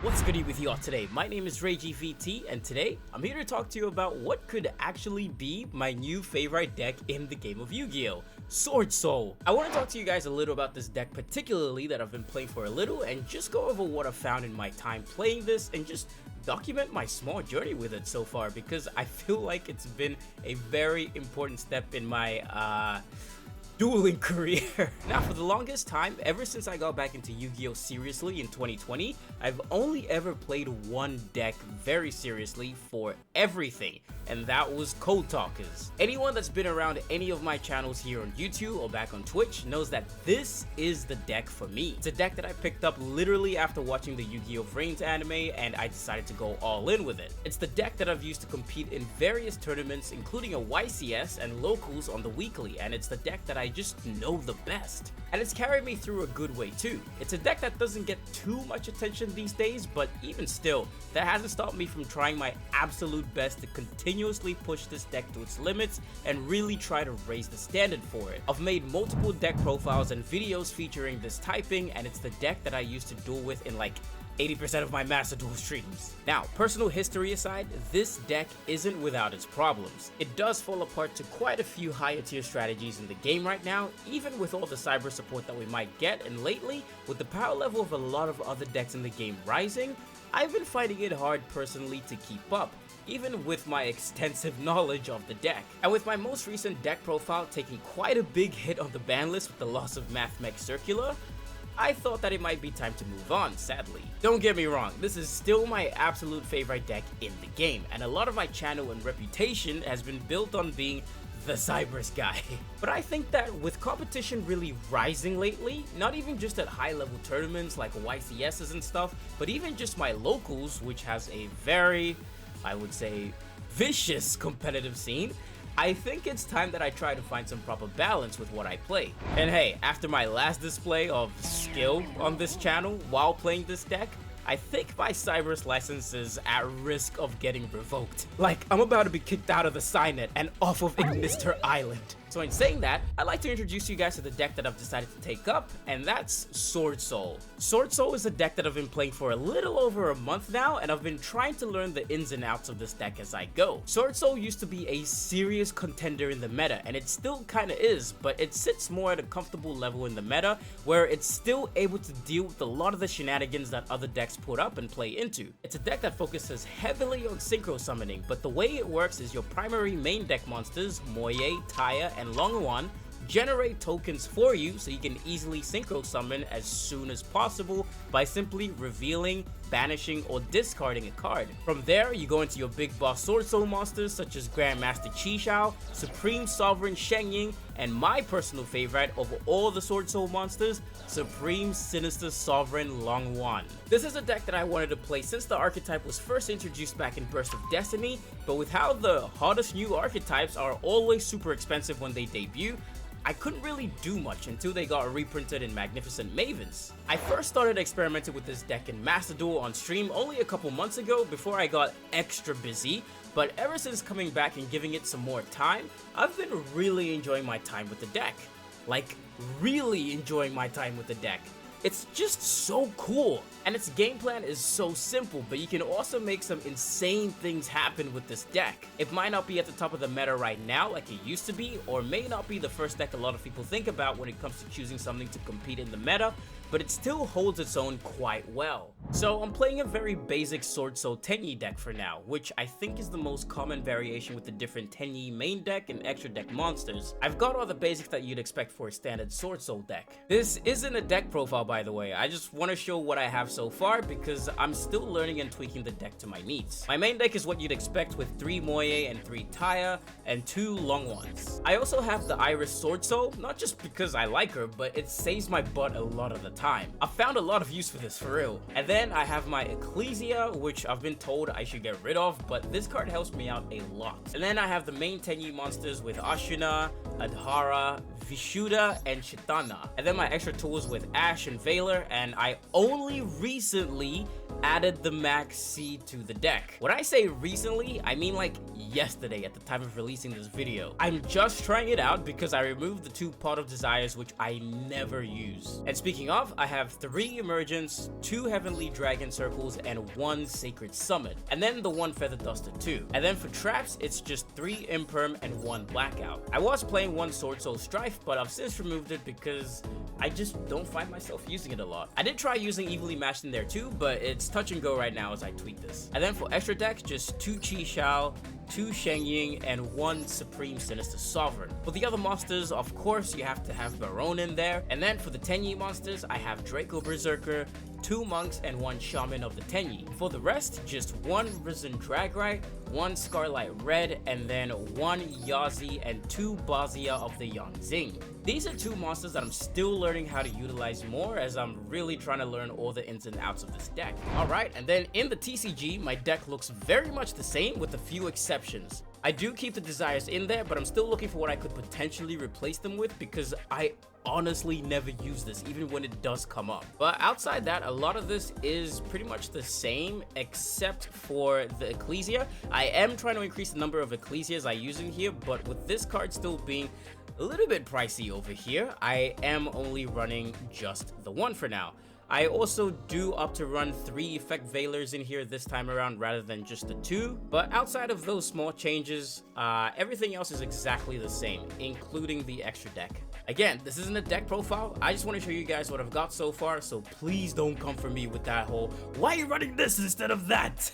What's goody with y'all today? My name is RayGVT, and today I'm here to talk to you about what could actually be my new favorite deck in the game of Yu-Gi-Oh! Swordsoul. I want to talk to you guys a little about this deck particularly that I've been playing for a little and just go over what I've found in my time playing this and just document my small journey with it so far, because I feel like it's been a very important step in my dueling career. Now, for the longest time, ever since I got back into Yu-Gi-Oh! Seriously in 2020, I've only ever played one deck very seriously for everything, and that was Cod Talkers. Anyone that's been around any of my channels here on YouTube or back on Twitch knows that this is the deck for me. It's a deck that I picked up literally after watching the Yu-Gi-Oh! Vrains anime, and I decided to go all in with it. It's the deck that I've used to compete in various tournaments, including a YCS and locals on the weekly, and it's the deck that I just know the best. And it's carried me through a good way too. It's a deck that doesn't get too much attention these days, but even still, that hasn't stopped me from trying my absolute best to continuously push this deck to its limits and really try to raise the standard for it. I've made multiple deck profiles and videos featuring this typing, and it's the deck that I used to duel with in like 80% of my Master Duel streams. Now, personal history aside, this deck isn't without its problems. It does fall apart to quite a few higher tier strategies in the game right now, even with all the cyber support that we might get, and lately, with the power level of a lot of other decks in the game rising, I've been finding it hard personally to keep up, even with my extensive knowledge of the deck. And with my most recent deck profile taking quite a big hit on the ban list with the loss of Mathmech Circular, I thought that it might be time to move on, sadly. Don't get me wrong, this is still my absolute favorite deck in the game, and a lot of my channel and reputation has been built on being the Cybers guy. But I think that with competition really rising lately, not even just at high level tournaments like YCSs and stuff, but even just my locals, which has a very, I would say, vicious competitive scene, I think it's time that I try to find some proper balance with what I play. And hey, after my last display of skill on this channel while playing this deck, I think my Cybers license is at risk of getting revoked. Like, I'm about to be kicked out of the Signet and off of Ignister Island. So in saying that, I'd like to introduce you guys to the deck that I've decided to take up, and that's Swordsoul. Swordsoul is a deck that I've been playing for a little over a month now, and I've been trying to learn the ins and outs of this deck as I go. Swordsoul used to be a serious contender in the meta, and it still kinda is, but it sits more at a comfortable level in the meta, where it's still able to deal with a lot of the shenanigans that other decks put up and play into. It's a deck that focuses heavily on synchro summoning, but the way it works is your primary main deck monsters, Moye, Taya, and Longwan, generate tokens for you so you can easily synchro summon as soon as possible by simply revealing, banishing, or discarding a card. From there, you go into your big boss Swordsoul monsters such as Grandmaster Qishao, Supreme Sovereign Shengying, and my personal favorite of all the Swordsoul monsters, Supreme Sinister Sovereign Longwan. This is a deck that I wanted to play since the archetype was first introduced back in Burst of Destiny, but with how the hottest new archetypes are always super expensive when they debut, I couldn't really do much until they got reprinted in Magnificent Mavens. I first started experimenting with this deck in Master Duel on stream only a couple months ago before I got extra busy, but ever since coming back and giving it some more time, I've been really enjoying my time with the deck. Like, really enjoying my time with the deck. It's just so cool, and its game plan is so simple, but you can also make some insane things happen with this deck. It might not be at the top of the meta right now like it used to be, or may not be the first deck a lot of people think about when it comes to choosing something to compete in the meta, but it still holds its own quite well. So I'm playing a very basic Swordsoul Tenyi deck for now, which I think is the most common variation with the different Tenyi main deck and extra deck monsters. I've got all the basics that you'd expect for a standard Swordsoul deck. This isn't a deck profile, by the way. I just want to show what I have so far because I'm still learning and tweaking the deck to my needs. My main deck is what you'd expect with 3 Moye and 3 Taya and 2 Longwans. I also have the Iris Swordsoul, not just because I like her, but it saves my butt a lot of the time. I've found a lot of use for this, for real. And then I have my Ecclesia, which I've been told I should get rid of, but this card helps me out a lot. And then I have the main Tenyi monsters with Ashuna, Adhara, Vishuddha, and Chitana. And then my extra tools with Ash and Valor, and I only recently added the Max C to the deck. When I say recently, I mean like yesterday at the time of releasing this video. I'm just trying it out because I removed the 2 Pot of Desires, which I never use. And speaking of, I have 3 Emergence, 2 Heavenly Dragon Circles, and 1 Sacred Summon. And then the 1 Feather Duster too. And then for traps, it's just 3 Imperm and 1 Blackout. I was playing 1 Swordsoul Strife, but I've since removed it because I just don't find myself using it a lot. I did try using Evilly Matched in there too, but it's touch and go right now as I tweak this. And then for extra deck, just 2 Chi Shao, 2 Shengying, and 1 Supreme Sinister Sovereign. For the other monsters, of course, you have to have Baron in there. And then for the Tenyi monsters, I have Draco Berserker, 2 Monks, and 1 Shaman of the Tenyi. For the rest, just 1 Risen Dragrai, 1 Scarlet Red, and then 1 Yazi and 2 Bazia of the Yangzing. These are 2 monsters that I'm still learning how to utilize more, as I'm really trying to learn all the ins and outs of this deck. Alright, and then in the TCG, my deck looks very much the same with a few exceptions. I do keep the Desires in there, but I'm still looking for what I could potentially replace them with, because I honestly never use this even when it does come up. But outside that, a lot of this is pretty much the same except for the Ecclesia. I am trying to increase the number of Ecclesias I use in here, but with this card still being a little bit pricey over here, I am only running just the 1 for now. I also do opt to run 3 Effect Veilers in here this time around rather than just the 2, but outside of those small changes, everything else is exactly the same, including the extra deck. Again, this isn't a deck profile, I just want to show you guys what I've got so far, so please don't come for me with that whole, why are you running this instead of that?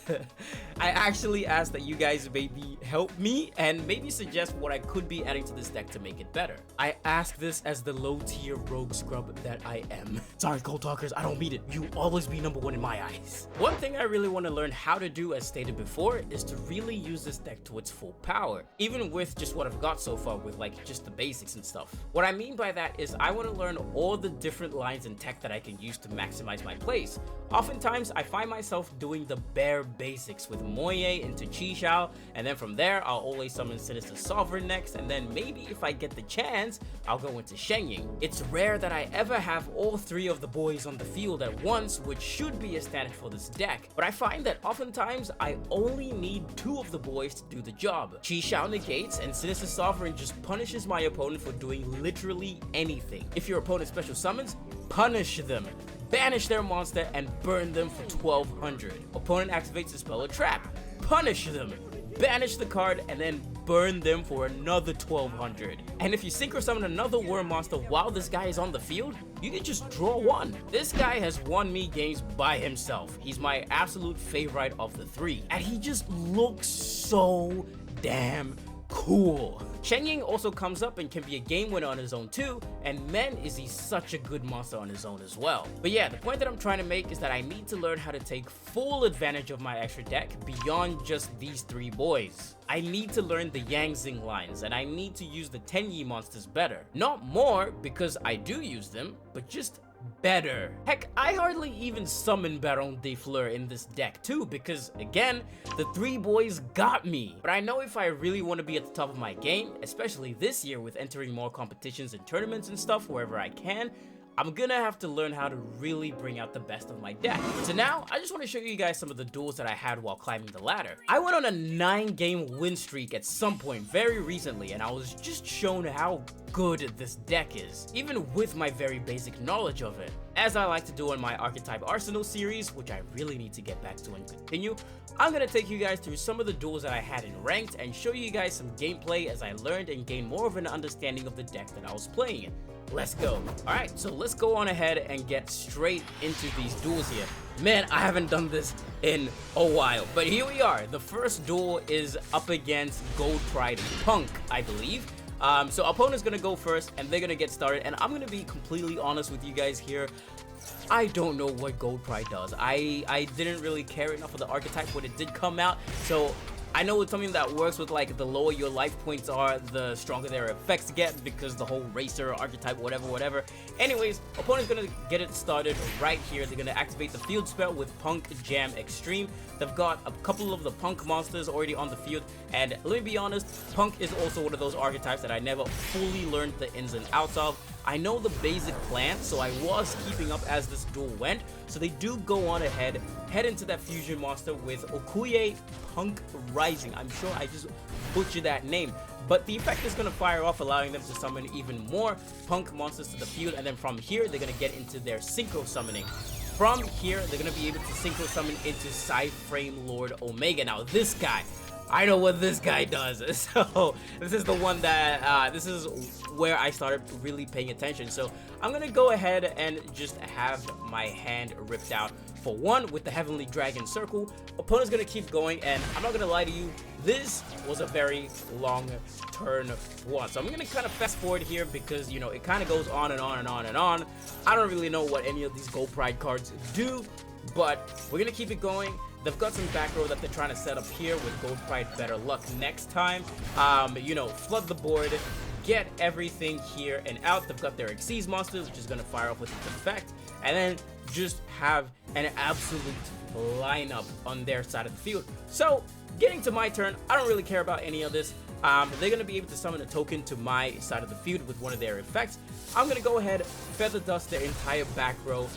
I actually asked that you guys maybe help me and maybe suggest what I could be adding to this deck to make it better. I ask this as the low tier rogue scrub that I am. Sorry, Cod Talkers, I don't mean it. You always be number 1 in my eyes. One thing I really want to learn how to do, as stated before, is to really use this deck to its full power, even with just what I've got so far with like just the basics and stuff. What I mean by that is I want to learn all the different lines in tech that I can use to maximize my plays. Oftentimes, I find myself doing the bare basics with Moye into Chi Shao, and then from there, I'll always summon Sinister Sovereign next, and then maybe if I get the chance, I'll go into Shengying. It's rare that I ever have all 3 of the boys on the field at once, which should be a standard for this deck, but I find that oftentimes I only need 2 of the boys to do the job. Chi Shao negates, and Sinister Sovereign just punishes my opponent for doing literally anything. If your opponent special summons, punish them. Banish their monster and burn them for 1200. Opponent activates a spell or trap. Punish them. Banish the card and then burn them for another 1200. And if you synchro summon another worm monster while this guy is on the field, you can just draw 1. This guy has won me games by himself. He's my absolute favorite of the 3. And he just looks so damn cool. Shengying also comes up and can be a game winner on his own too, and man is he such a good monster on his own as well. But yeah, the point that I'm trying to make is that I need to learn how to take full advantage of my extra deck beyond just these 3 boys. I need to learn the Yangzing lines, and I need to use the Tenyi monsters better. Not more, because I do use them, but just better. Heck, I hardly even summon Baron de Fleur in this deck too, because again, the 3 boys got me. But I know if I really want to be at the top of my game, especially this year with entering more competitions and tournaments and stuff wherever I can, I'm gonna have to learn how to really bring out the best of my deck. So now, I just want to show you guys some of the duels that I had while climbing the ladder. I went on a 9-game win streak at some point very recently, and I was just shown how good this deck is, even with my very basic knowledge of it. As I like to do in my Archetype Arsenal series, which I really need to get back to and continue, I'm gonna take you guys through some of the duels that I had in Ranked and show you guys some gameplay as I learned and gained more of an understanding of the deck that I was playing. Let's go. Alright, so let's go on ahead and get straight into these duels here. Man, I haven't done this in a while, but here we are. The first duel is up against Gold Pride Punk, I believe. So opponent's gonna go first, and they're gonna get started, and I'm gonna be completely honest with you guys here. I don't know what Gold Pride does. I didn't really care enough for the archetype when it did come out, so I know it's something that works with like the lower your life points are, the stronger their effects get, because the whole racer archetype, whatever. Anyways, opponent's gonna get it started right here. They're gonna activate the field spell with Punk Jam Extreme. They've got a couple of the Punk monsters already on the field, and let me be honest, Punk is also one of those archetypes that I never fully learned the ins and outs of. I know the basic plan, so I was keeping up as this duel went. So they do go on ahead, head into that fusion monster with Okuye Punk Rising. I'm sure I just butchered that name, but the effect is going to fire off, allowing them to summon even more punk monsters to the field, and then from here they're going to get into their synchro summoning. From here they're going to be able to synchro summon into Psyframe Lord Omega. Now this guy, I know what this guy does, so this is the one that this is where I started really paying attention. So I'm gonna go ahead and just have my hand ripped out for one with the Heavenly Dragon Circle. Opponent's gonna keep going, and I'm not gonna lie to you, this was a very long turn one. So I'm gonna kind of fast forward here because, you know, it kind of goes on and on and on and on. I don't really know what any of these Gold Pride cards do, but we're gonna keep it going. They've got some back row that they're trying to set up here with Gold Pride Better Luck next time. You know, flood the board, get everything here and out. They've got their Xyz monsters, which is going to fire off with its effect, and then just have an absolute lineup on their side of the field. So, getting to my turn, I don't really care about any of this. They're going to be able to summon a token to my side of the field with one of their effects. I'm going to go ahead, Feather Dust their entire back row,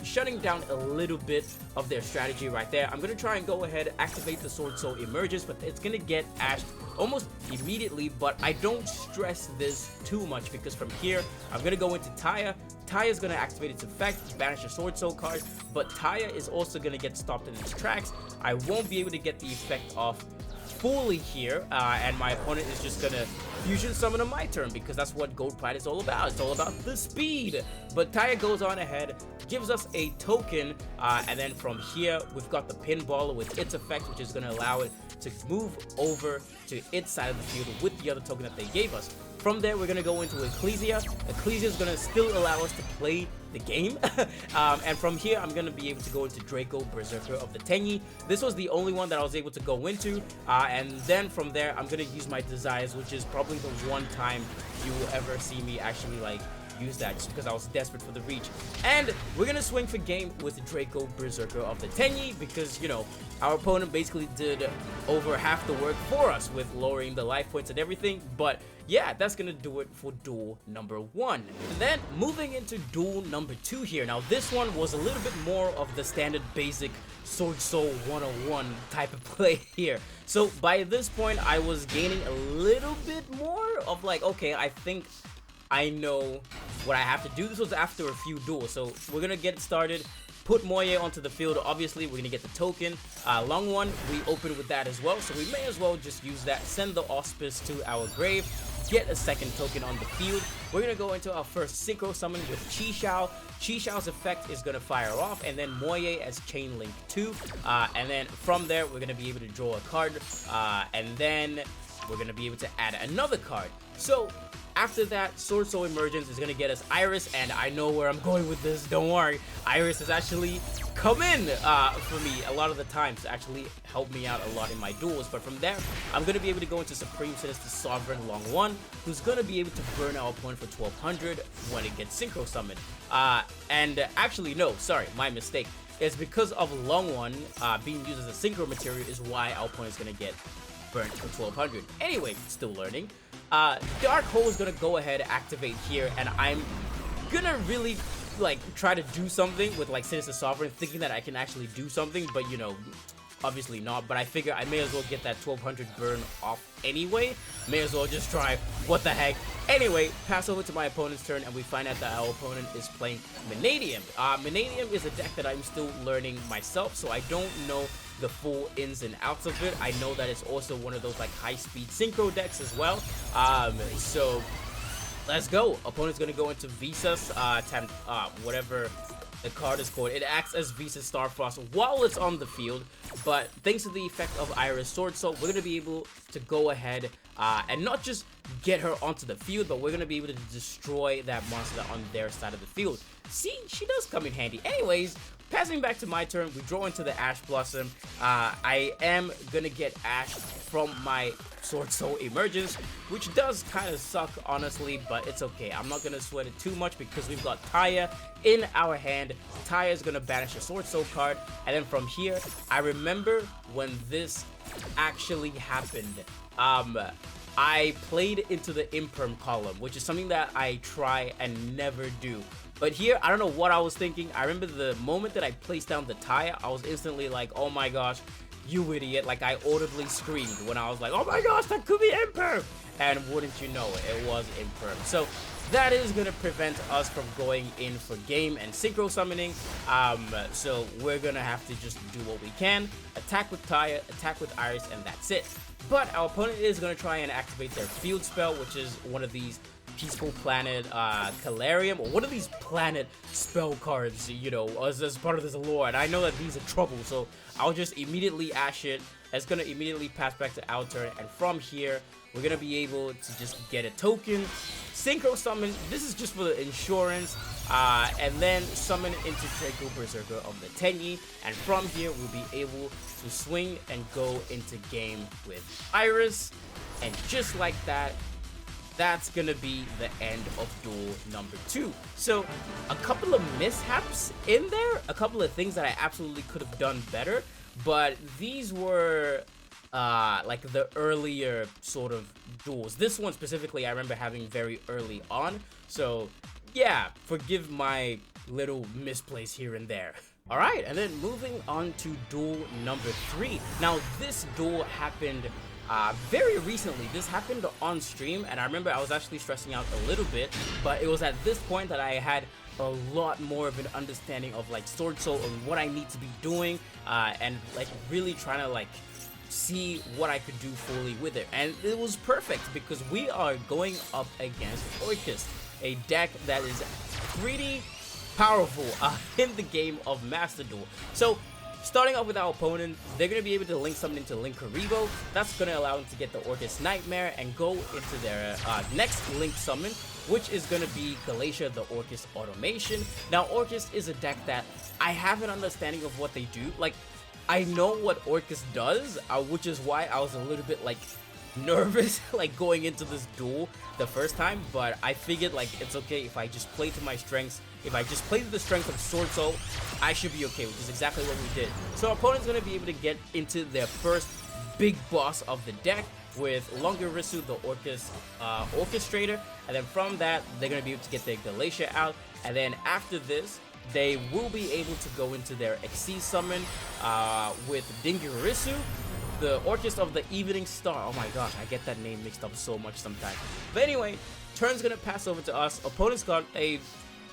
shutting down a little bit of their strategy right there. I'm going to try and go ahead, activate the Swordsoul Emerges, but it's going to get ashed almost immediately, but I don't stress this too much because from here, I'm going to go into Taya. Taya is going to activate its effect, banish a Swordsoul card, but Taya is also going to get stopped in its tracks. I won't be able to get the effect off fully here, and my opponent is just gonna fusion summon on my turn because that's what Gold Pride is all about. It's all about the speed. But Taya goes on ahead, gives us a token, and then from here we've got the Pinballer with its effect, which is gonna allow it to move over to its side of the field with the other token that they gave us. From there, we're going to go into Ecclesia. Ecclesia is going to still allow us to play the game. And from here, I'm going to be able to go into Draco, Berserker of the Tenyi. This was the only one that I was able to go into. And then from there, I'm going to use my Desires, which is probably the one time you will ever see me actually, like, use that just because I was desperate for the reach. And we're going to swing for game with Draco, Berserker of the Tenyi because, you know, our opponent basically did over half the work for us with lowering the life points and everything. But yeah, that's gonna do it for duel number 1. And then moving into duel number 2 here. Now this one was a little bit more of the standard basic Swordsoul 101 type of play here. So by this point, I was gaining a little bit more of like, okay, I think I know what I have to do. This was after a few duels, so we're gonna get started. Put Moye onto the field. Obviously, we're gonna get the token. Long one, we open with that as well, so we may as well just use that. Send the Auspice to our grave. Get a second token on the field. We're gonna go into our first synchro summon with Chi Xiao. Chi Xiao's effect is gonna fire off, and then Moye as Chain Link 2. And then from there, we're gonna be able to draw a card, and then we're gonna be able to add another card. So after that, Swordsoul Emergence is going to get us Iris, and I know where I'm going with this, don't worry. Iris has actually come in for me a lot of the times to actually help me out a lot in my duels. But from there, I'm going to be able to go into Supreme Sinister Sovereign Long 1, who's going to be able to burn our opponent for 1200 when it gets Synchro Summoned. And actually, no, sorry, my mistake. It's because of Long 1 being used as a Synchro material is why our opponent's going to get burnt for 1200. Anyway, still learning. Dark Hole is gonna go ahead, activate here, and I'm gonna really like try to do something with like Sinister Sovereign, thinking that I can actually do something, but you know, obviously not. But I figure I may as well get that 1200 burn off anyway. May as well just try. What the heck? Anyway, pass over to my opponent's turn, and we find out that our opponent is playing Manium. Manium is a deck that I'm still learning myself, so I don't know the full ins and outs of it. I know that it's also one of those like high-speed synchro decks as well. So let's go. Opponent's gonna go into Visas, whatever the card is called. It acts as Visas Starfrost while it's on the field, but thanks to the effect of Iris Swordsoul, we're gonna be able to go ahead and not just get her onto the field, but we're gonna be able to destroy that monster on their side of the field. See, she does come in handy. Anyways, passing back to my turn, we draw into the Ash Blossom. I am gonna get Ash from my Swordsoul Emergence, which does kind of suck, honestly, but it's okay. I'm not gonna sweat it too much because we've got Taya in our hand. Taya is gonna banish a Swordsoul card, and then from here, I remember when this actually happened. I played into the imperm column, which is something that I try and never do. But here, I don't know what I was thinking. I remember the moment that I placed down the tie, I was instantly like, oh my gosh, you idiot. Like, I audibly screamed when I was like, oh my gosh, that could be imperm. And wouldn't you know it, it was imperm. So that is going to prevent us from going in for game and synchro summoning. So we're going to have to just do what we can. Attack with Taya, attack with Iris, and that's it. But our opponent is going to try and activate their field spell, which is one of these Peaceful Planet Calarium, or one of these planet spell cards, you know, as part of this lore. And I know that these are trouble, so I'll just immediately ash it. It's going to immediately pass back to our turn, and from here, we're going to be able to just get a token, synchro summon. This is just for the insurance, and then summon into Draco Berserker of the Tenyi, and from here, we'll be able to swing and go into game with Iris, and just like that, that's gonna be the end of duel number 2. So a couple of mishaps in there, a couple of things that I absolutely could have done better, but these were like the earlier sort of duels. This one specifically I remember having very early on, so yeah, forgive my little misplace here and there. Alright, and then moving on to duel number 3. Now this duel happened very recently. This happened on stream, and I remember I was actually stressing out a little bit, but it was at this point that I had a lot more of an understanding of like Swordsoul and what I need to be doing, and like really trying to like see what I could do fully with it. And it was perfect because we are going up against Orcust, a deck that is pretty powerful in the game of Master Duel. So starting off with our opponent, they're going to be able to link summon into Linkuriboh. That's going to allow them to get the Orcust Nightmare and go into their next link summon, which is going to be Galatia, the Orcust Automation. Now, Orcust is a deck that I have an understanding of what they do. Like, I know what Orcust does, which is why I was a little bit like nervous like going into this duel the first time, but I figured like it's okay if I just play to my strengths. If I just play to the strength of Swordsoul, I should be okay, which is exactly what we did. So our opponent's going to be able to get into their first big boss of the deck with Longirisu, the Orcust Orchestrator, and then from that they're going to be able to get their Galatia out, and then after this they will be able to go into their Xyz summon with Dingirisu, the Orcust of the Evening Star. Oh my gosh, I get that name mixed up so much sometimes. But anyway, turn's gonna pass over to us. Opponent's got a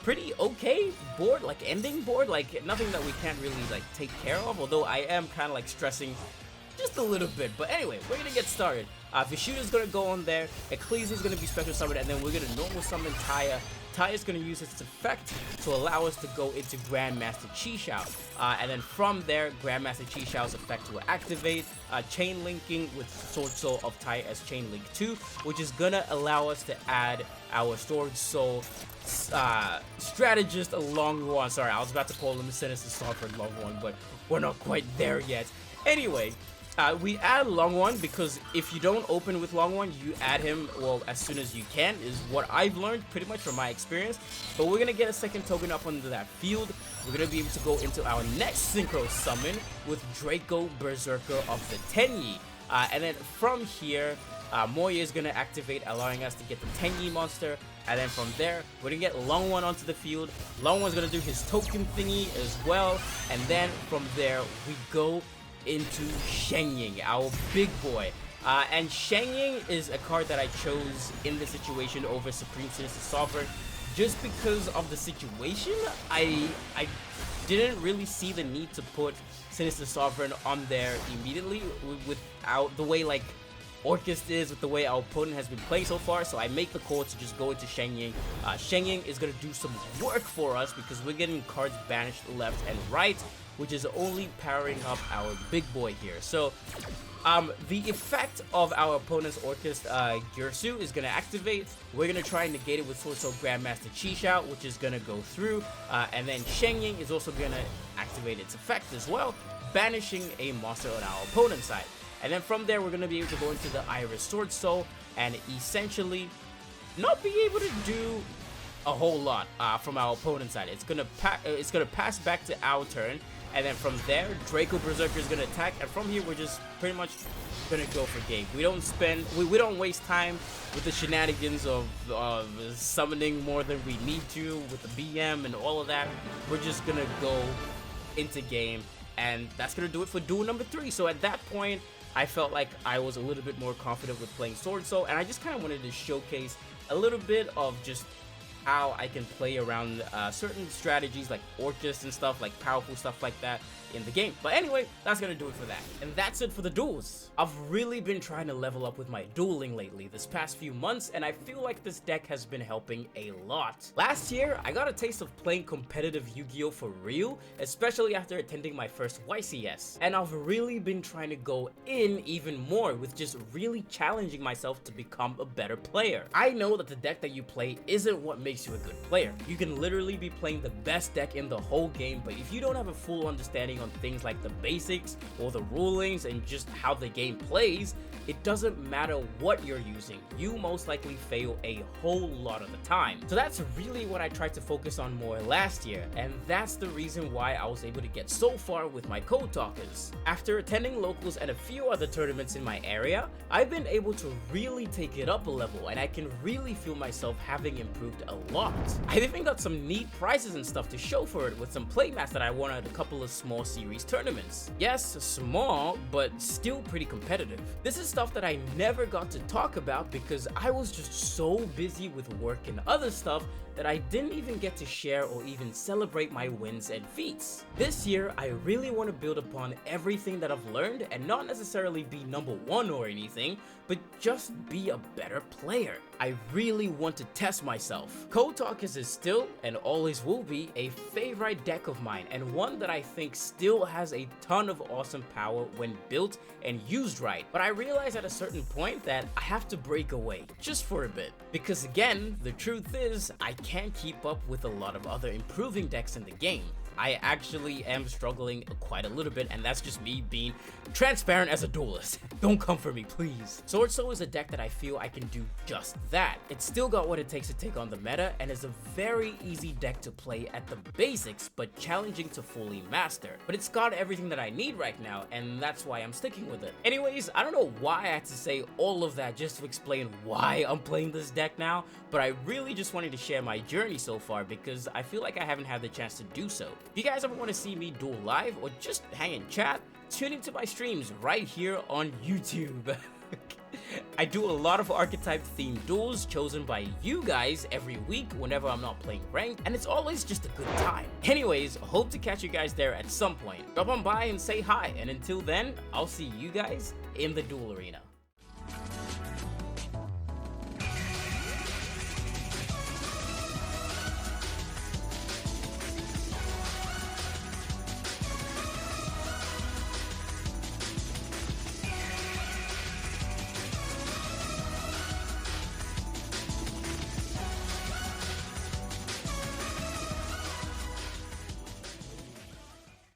pretty okay board, like ending board, like nothing that we can't really like take care of, although I am kind of like stressing just a little bit. But anyway, we're gonna get started. Vishuda's gonna go on there, Ecclesia's gonna be special summoned, and then we're gonna normal summon Taya. Taya's going to use its effect to allow us to go into Grandmaster Chi-Xiao. And then from there, Grandmaster Chi-Xiao's effect will activate, chain linking with Swordsoul of Taya as Chain Link 2, which is going to allow us to add our Swordsoul strategist Longhorn. Sorry, I was about to call him Sinister Sorcerer Longhorn, but we're not quite there yet. Anyway, we add Longhorn because if you don't open with Longhorn, you add him, well, as soon as you can, is what I've learned pretty much from my experience. But we're going to get a second token up onto that field. We're going to be able to go into our next Synchro Summon with Draco Berserker of the Tenyi. And then from here, Moya is going to activate, allowing us to get the Tenyi monster. And then from there, we're going to get Longhorn onto the field. Longhorn's going to do his token thingy as well. And then from there, we go into Shengying, our big boy. And Shengying is a card that I chose in this situation over Supreme Sinister Sovereign just because of the situation. I didn't really see the need to put Sinister Sovereign on there immediately without the way like Orcust is, with the way our opponent has been playing so far, so I make the call to just go into Shengying. Shengying is going to do some work for us because we're getting cards banished left and right, which is only powering up our big boy here. So the effect of our opponent's Orcust Girsu is going to activate. We're going to try and negate it with Swordsoul Grandmaster Chi-Xiao, which is going to go through. And then Shengying is also going to activate its effect as well, banishing a monster on our opponent's side. And then from there, we're going to be able to go into the Iris Swordsoul and essentially not be able to do a whole lot from our opponent's side. It's gonna pass back to our turn, and then from there, Draco Berserker is gonna attack, and from here, we're just pretty much gonna go for game. We don't waste time with the shenanigans of summoning more than we need to with the BM and all of that. We're just gonna go into game, and that's gonna do it for duel number 3. So at that point, I felt like I was a little bit more confident with playing Swordsoul, and I just kind of wanted to showcase a little bit of just how I can play around certain strategies like Orcust and stuff, like powerful stuff like that in the game. But anyway, that's gonna do it for that. And that's it for the duels. I've really been trying to level up with my dueling lately this past few months, and I feel like this deck has been helping a lot. Last year, I got a taste of playing competitive Yu-Gi-Oh! For real, especially after attending my first YCS. And I've really been trying to go in even more with just really challenging myself to become a better player. I know that the deck that you play isn't what makes you a good player. You can literally be playing the best deck in the whole game, but if you don't have a full understanding on things like the basics or the rulings and just how the game plays, it doesn't matter what you're using, you most likely fail a whole lot of the time. So that's really what I tried to focus on more last year, and that's the reason why I was able to get so far with my Cod Talkers. After attending locals and a few other tournaments in my area, I've been able to really take it up a level, and I can really feel myself having improved a lot. I've even got some neat prizes and stuff to show for it with some playmats that I won at a couple of small series tournaments. Yes, small, but still pretty competitive. This is stuff that I never got to talk about because I was just so busy with work and other stuff that I didn't even get to share or even celebrate my wins and feats. This year, I really want to build upon everything that I've learned and not necessarily be #1 or anything, but just be a better player. I really want to test myself. Cod Talkers is still, and always will be, a favorite deck of mine, and one that I think still has a ton of awesome power when built and used right. But I realized at a certain point that I have to break away, just for a bit. Because again, the truth is, I can't keep up with a lot of other improving decks in the game. I actually am struggling quite a little bit, and that's just me being transparent as a duelist. Don't come for me, please. Swordsoul is a deck that I feel I can do just that. It's still got what it takes to take on the meta, and is a very easy deck to play at the basics, but challenging to fully master. But it's got everything that I need right now, and that's why I'm sticking with it. Anyways, I don't know why I had to say all of that just to explain why I'm playing this deck now, but I really just wanted to share my journey so far because I feel like I haven't had the chance to do so. If you guys ever want to see me duel live or just hang and chat, tune into my streams right here on YouTube. I do a lot of archetype themed duels chosen by you guys every week whenever I'm not playing ranked, and it's always just a good time. Anyways, hope to catch you guys there at some point. Drop on by and say hi, and until then, I'll see you guys in the duel arena.